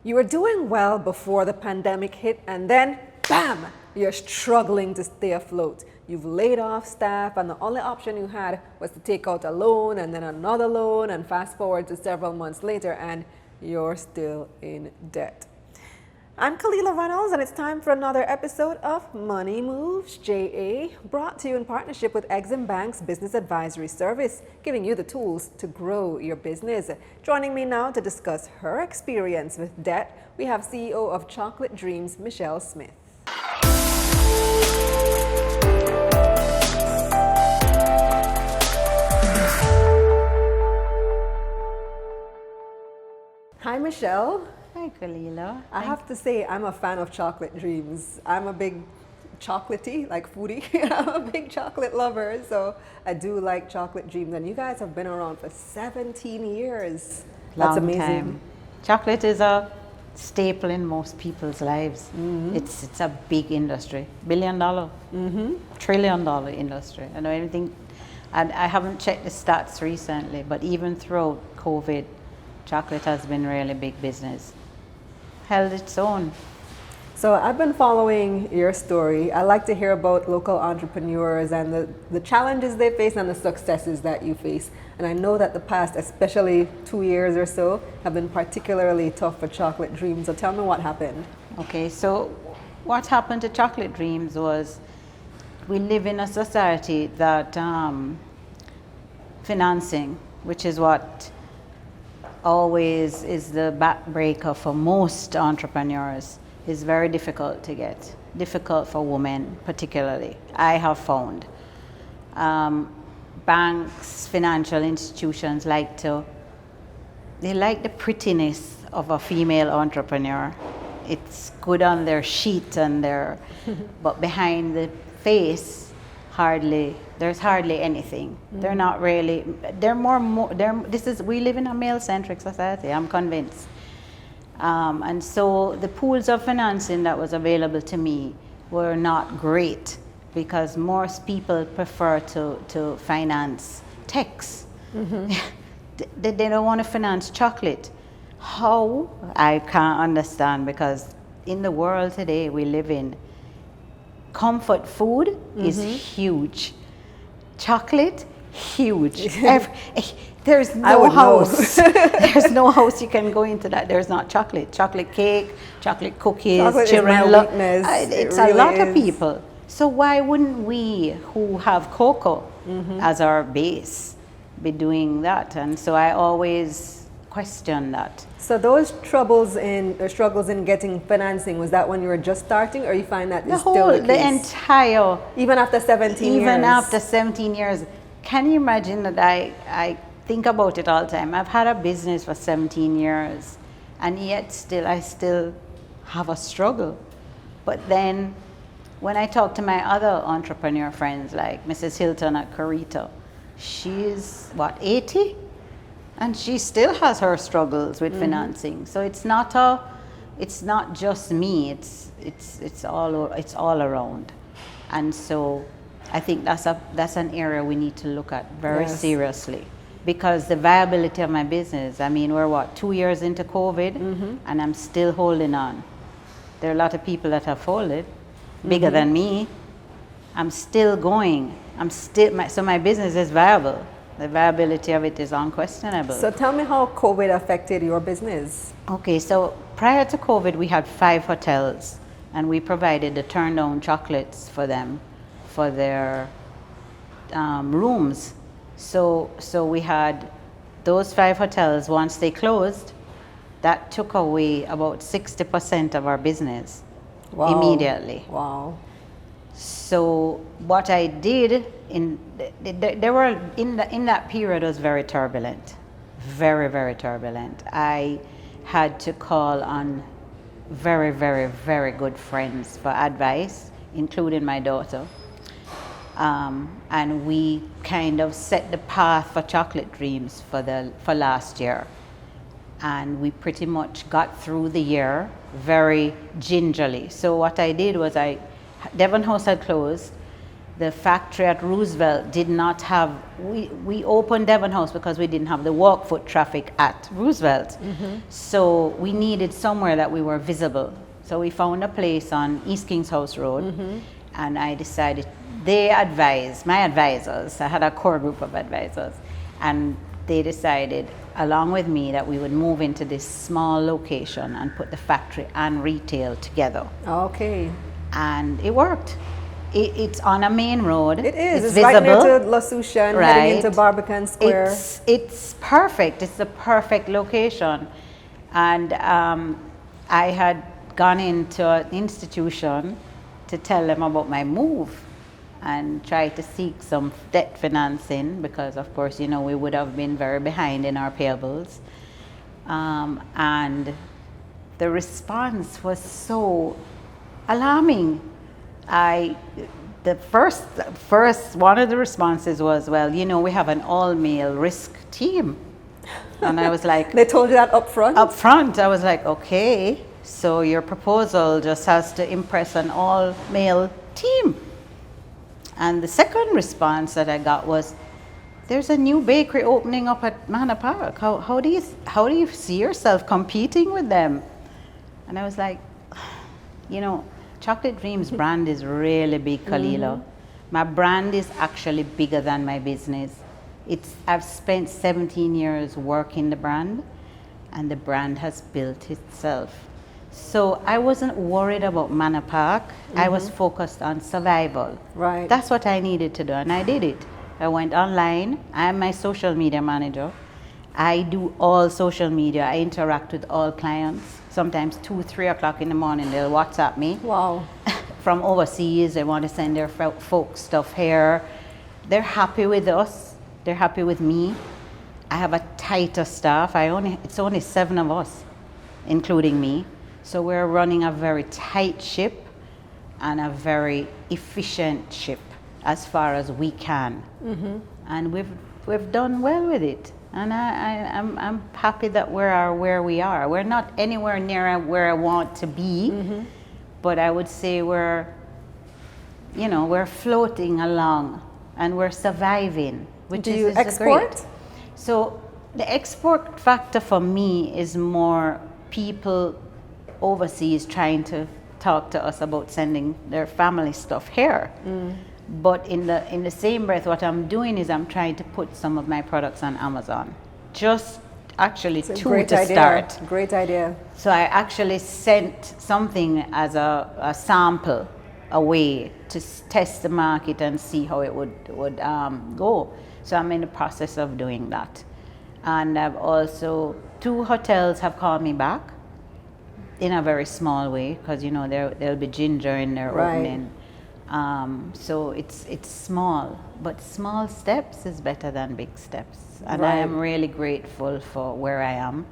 You were doing well before the pandemic hit, and then, bam, you're struggling to stay afloat. You've laid off staff, and the only option you had was to take out a loan and then another loan, and fast forward to several months later, and you're still in debt. I'm Kalila Reynolds, and it's time for another episode of Money Moves JA, brought to you in partnership with EXIM Bank's Business Advisory Service, giving you the tools to grow your business. Joining me now to discuss her experience with debt, we have CEO of Chocolate Dreams, Michelle Smith. Hi, Michelle. Hi, Kalila. I have to say, I'm a fan of Chocolate Dreams. I'm a big chocolatey, like foodie. I'm a big chocolate lover, so I do like Chocolate Dreams. And you guys have been around for 17 years. That's amazing. Time. Chocolate is a staple in most people's lives. Mm-hmm. It's a big industry, $1 billion, $1 trillion industry. I know anything, and I haven't checked the stats recently, but even throughout COVID, chocolate has been really big business. Held its own. So I've been following your story. I like to hear about local entrepreneurs and the challenges they face and the successes that you face. And I know that the past, especially 2 years or so, have been particularly tough for Chocolate Dreams. So tell me what happened. Okay, so what happened to Chocolate Dreams was we live in a society that financing, which is what always is the backbreaker for most entrepreneurs, is very difficult to get. Difficult for women particularly, I have found. Banks, financial institutions like the prettiness of a female entrepreneur. It's good on their sheet and but behind the face, there's hardly anything. They're not really, we live in a male-centric society, I'm convinced. And so the pools of financing that was available to me were not great because most people prefer to finance techs. They don't want to finance chocolate. How? I can't understand, because in the world today we live in, comfort food is huge. Chocolate, huge. There's no house. There's no house you can go into that there's not chocolate. Chocolate cake, chocolate cookies. Chocolate children is my weakness. It's really a lot is. of people. So why wouldn't we, who have cocoa as our base, be doing that? And so I always question that. So those struggles in getting financing, was that when you were just starting, or you find that is still the case? The entire, even after 17 years? Even after 17 years. Can you imagine that I think about it all the time? I've had a business for 17 years, and yet I still have a struggle. But then when I talk to my other entrepreneur friends, like Mrs. Hilton at Carita, she's 80? And she still has her struggles with financing. So it's not just me. It's all around. And so I think that's an area we need to look at very seriously, because the viability of my business. I mean, we're 2 years into COVID, and I'm still holding on. There are a lot of people that have folded, bigger than me. I'm still going. So my business is viable. The viability of it is unquestionable. So tell me how COVID affected your business. Okay, so prior to COVID, we had 5 hotels, and we provided the turn-down chocolates for them, for their rooms. So we had those 5 hotels. Once they closed, that took away about 60% of our business immediately. Wow. So what I did in that period was very turbulent, very, very turbulent. I had to call on very, very, very good friends for advice, including my daughter. And we kind of set the path for Chocolate Dreams for last year. And we pretty much got through the year very gingerly. So what I did was Devon House had closed. The factory at Roosevelt did not have, we opened Devon House because we didn't have the walk foot traffic at Roosevelt. So we needed somewhere that we were visible. So we found a place on East Kings House Road, and I decided, my advisors, I had a core group of advisors, and they decided along with me that we would move into this small location and put the factory and retail together. Okay. And it worked. It's on a main road. It is. It's visible. right near to La Soucia, heading into Barbican Square. It's perfect. It's the perfect location. And I had gone into an institution to tell them about my move and try to seek some debt financing because, of course, you know, we would have been very behind in our payables. And the response was so alarming. The first one of the responses was, well, you know, we have an all-male risk team. And I was like... They told you that up front? Up front. I was like, okay, so your proposal just has to impress an all-male team. And the second response that I got was, there's a new bakery opening up at Manor Park. How do you see yourself competing with them? And I was like, you know, Chocolate Dreams brand is really big, Kalila. My brand is actually bigger than my business. I've spent 17 years working the brand, and the brand has built itself. So I wasn't worried about Manor Park. I was focused on survival. Right. That's what I needed to do, and I did it. I went online. I'm my social media manager. I do all social media. I interact with all clients. Sometimes 2, 3 o'clock in the morning, they'll WhatsApp me. Wow. From overseas. They want to send their folks stuff here. They're happy with us. They're happy with me. I have a tighter staff. It's only 7 of us, including me. So we're running a very tight ship and a very efficient ship as far as we can. And we've done well with it. And I'm happy that we are where we are. We're not anywhere near where I want to be, but I would say we're floating along and we're surviving, which Do you is export? Great. So the export factor for me is more people overseas trying to talk to us about sending their family stuff here. But in the same breath, what I'm doing is I'm trying to put some of my products on Amazon. Just actually to start. Great idea. So I actually sent something as a sample away to test the market and see how it would go. So I'm in the process of doing that. And I've also, 2 hotels have called me back in a very small way because, you know, there'll be ginger in their opening. So it's small, but small steps is better than big steps. And I am really grateful for where I am.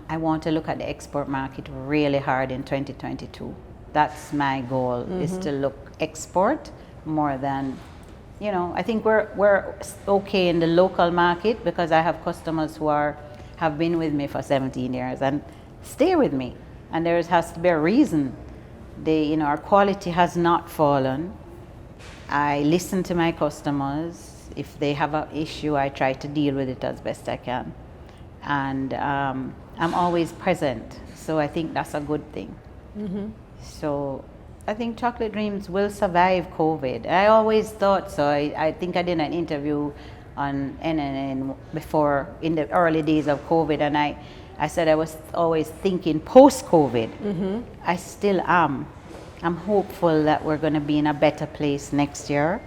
I want to look at the export market really hard in 2022. That's my goal, is to look export more than, you know, I think we're okay in the local market because I have customers who have been with me for 17 years and stay with me. And there has to be a reason. Our quality has not fallen. I listen to my customers. If they have an issue, I try to deal with it as best I can. And I'm always present. So I think that's a good thing. So I think Chocolate Dreams will survive COVID. I always thought so. I think I did an interview on NNN before, in the early days of COVID, and I said I was always thinking post-COVID. I still am. I'm hopeful that we're going to be in a better place next year.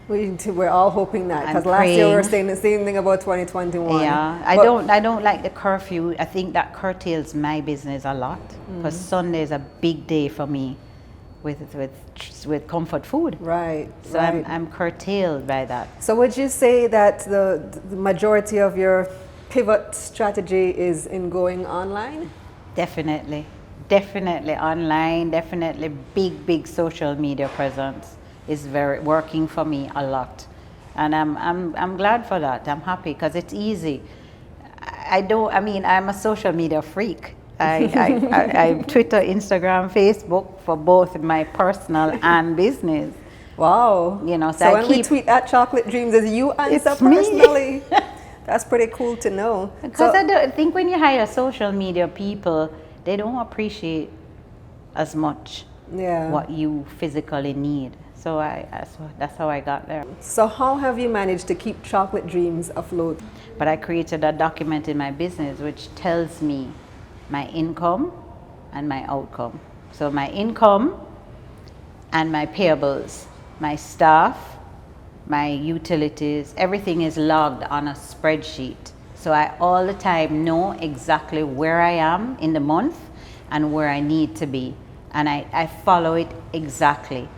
We're all hoping that, because last year we were saying the same thing about 2021. Yeah, I don't like the curfew. I think that curtails my business a lot, because Sunday is a big day for me with comfort food. Right. So I'm curtailed by that. So would you say that the majority of your pivot strategy is in going online? Definitely online. Definitely big social media presence is very working for me a lot, and I'm glad for that. I'm happy because it's easy. I'm a social media freak. I Twitter, Instagram, Facebook for both my personal and business. Wow. You know, so So I when we keep- tweet at Chocolate Dreams, is you answer It's me. personally? That's pretty cool to know. Because So, I don't think when you hire social media people, they don't appreciate as much yeah. what you physically need. So that's how I got there. So how have you managed to keep Chocolate Dreams afloat? But I created a document in my business which tells me my income and my outcome. So my income and my payables, my staff, my utilities, everything is logged on a spreadsheet. So I all the time know exactly where I am in the month and where I need to be. And I follow it exactly.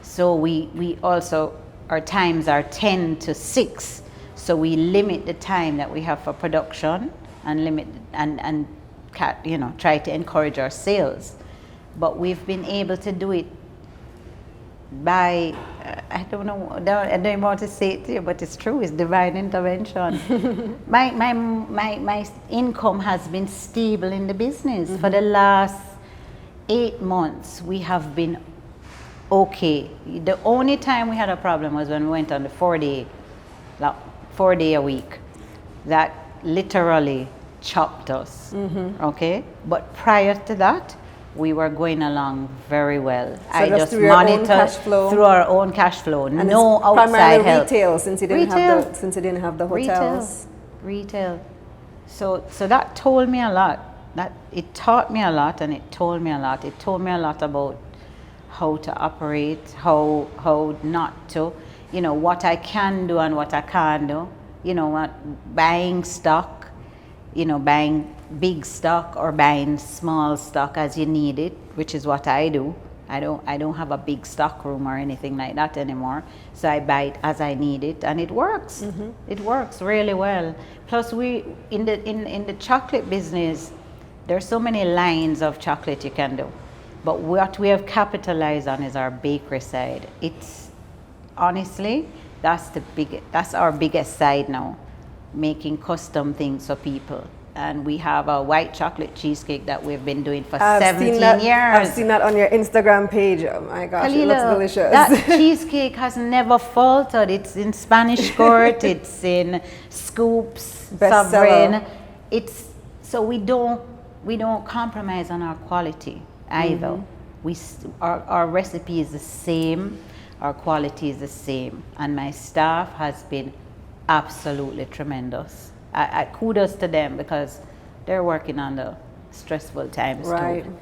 So we also, our times are 10 to 6. So we limit the time that we have for production and limit and you know, try to encourage our sales. But we've been able to do it by, I don't know, I don't even want to say it to you, but it's true, it's divine intervention. my income has been stable in the business. For the last 8 months, we have been okay. The only time we had a problem was when we went on the 4-day a week. That literally chopped us, okay? But prior to that, we were going along very well. So I just through your own monitored cash flow? through our own cash flow, And no it's outside primarily help. retail since you didn't Retail. have the hotels. Retail. So that told me a lot. That it taught me a lot, and it told me a lot. It told me a lot about how to operate, how not to, you know, what I can do and what I can't do. You know, what buying stock, you know, buying big stock or buying small stock as you need it, which is what I do. I don't have a big stock room or anything like that anymore. So I buy it as I need it, and it works. It works really well. Plus, we in the chocolate business, there's so many lines of chocolate you can do. But what we have capitalized on is our bakery side. It's honestly, that's our biggest side now, making custom things for people. And we have a white chocolate cheesecake that we've been doing for 17 years. I've seen that on your Instagram page. Oh my gosh, it looks delicious. That cheesecake has never faltered. It's in Spanish Court, it's in Scoops, Bestseller. Sovereign. So we don't compromise on our quality either. Our recipe is the same, our quality is the same, and my staff has been absolutely tremendous. I kudos to them because they're working under stressful times Right. too,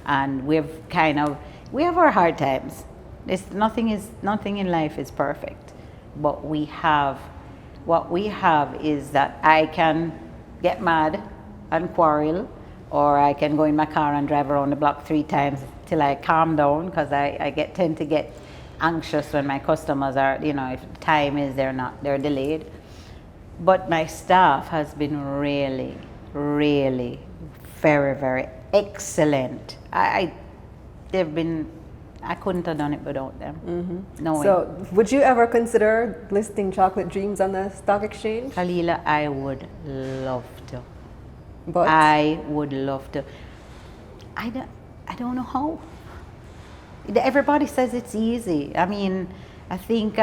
and we have our hard times. Nothing in life is perfect, but what we have is that I can get mad and quarrel, or I can go in my car and drive around the block 3 times till I calm down, because I tend to get anxious when my customers are, you know, if time is they're delayed. But my staff has been really, really very, very excellent. I couldn't have done it without them. No way. So would you ever consider listing Chocolate Dreams on the stock exchange? Kalila, I would love to. But I would love to. I don't know how. Everybody says it's easy. I mean, I think,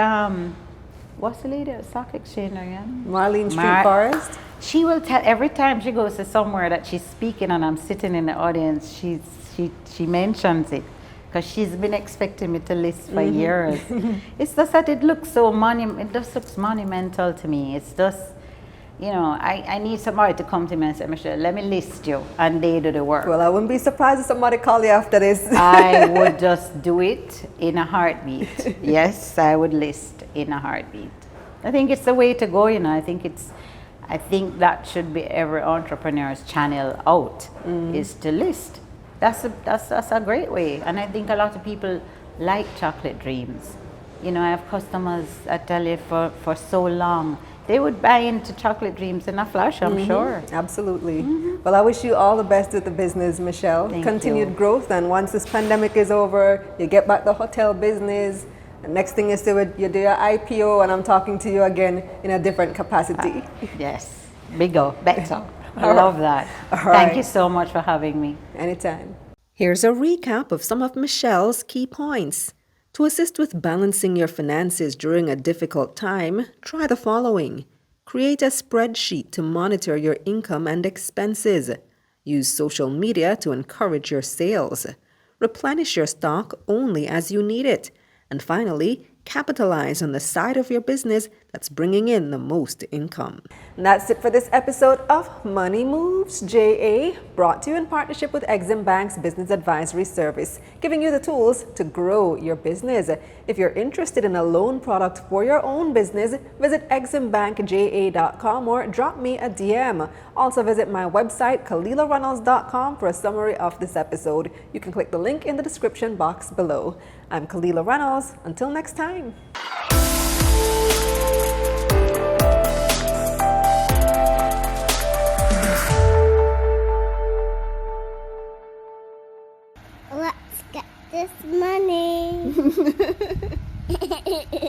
what's the lady at Stock Exchange again? Marlene Street Forest? She will tell every time she goes to somewhere that she's speaking and I'm sitting in the audience, she mentions it. Because she's been expecting me to list for years. It's just that it looks so it just looks monumental to me. It's just, you know, I need somebody to come to me and say, Michelle, let me list you, and they do the work. Well, I wouldn't be surprised if somebody call you after this. I would just do it in a heartbeat. Yes, I would list in a heartbeat. I think it's the way to go, you know. I think that should be every entrepreneur's channel out, is to list. That's a great way. And I think a lot of people like Chocolate Dreams. You know, I have customers, I tell you, for so long. They would buy into Chocolate Dreams in a flash, I'm sure. Absolutely. Well, I wish you all the best with the business, Michelle. Thank Continued you. growth, and once this pandemic is over, you get back the hotel business. The next thing is you do your IPO, and I'm talking to you again in a different capacity. Yes, bigger, better. I love that. Thank right. you so much for having me. Anytime. Here's a recap of some of Michelle's key points. To assist with balancing your finances during a difficult time, try the following. Create a spreadsheet to monitor your income and expenses. Use social media to encourage your sales. Replenish your stock only as you need it. And finally, capitalize on the side of your business that's bringing in the most income. And that's it for this episode of Money Moves JA, brought to you in partnership with EXIM Bank's Business Advisory Service, giving you the tools to grow your business. If you're interested in a loan product for your own business, visit eximbankja.com or drop me a DM. Also visit my website, KalilaReynolds.com, for a summary of this episode. You can click the link in the description box below. I'm Kalila Reynolds. Until next time.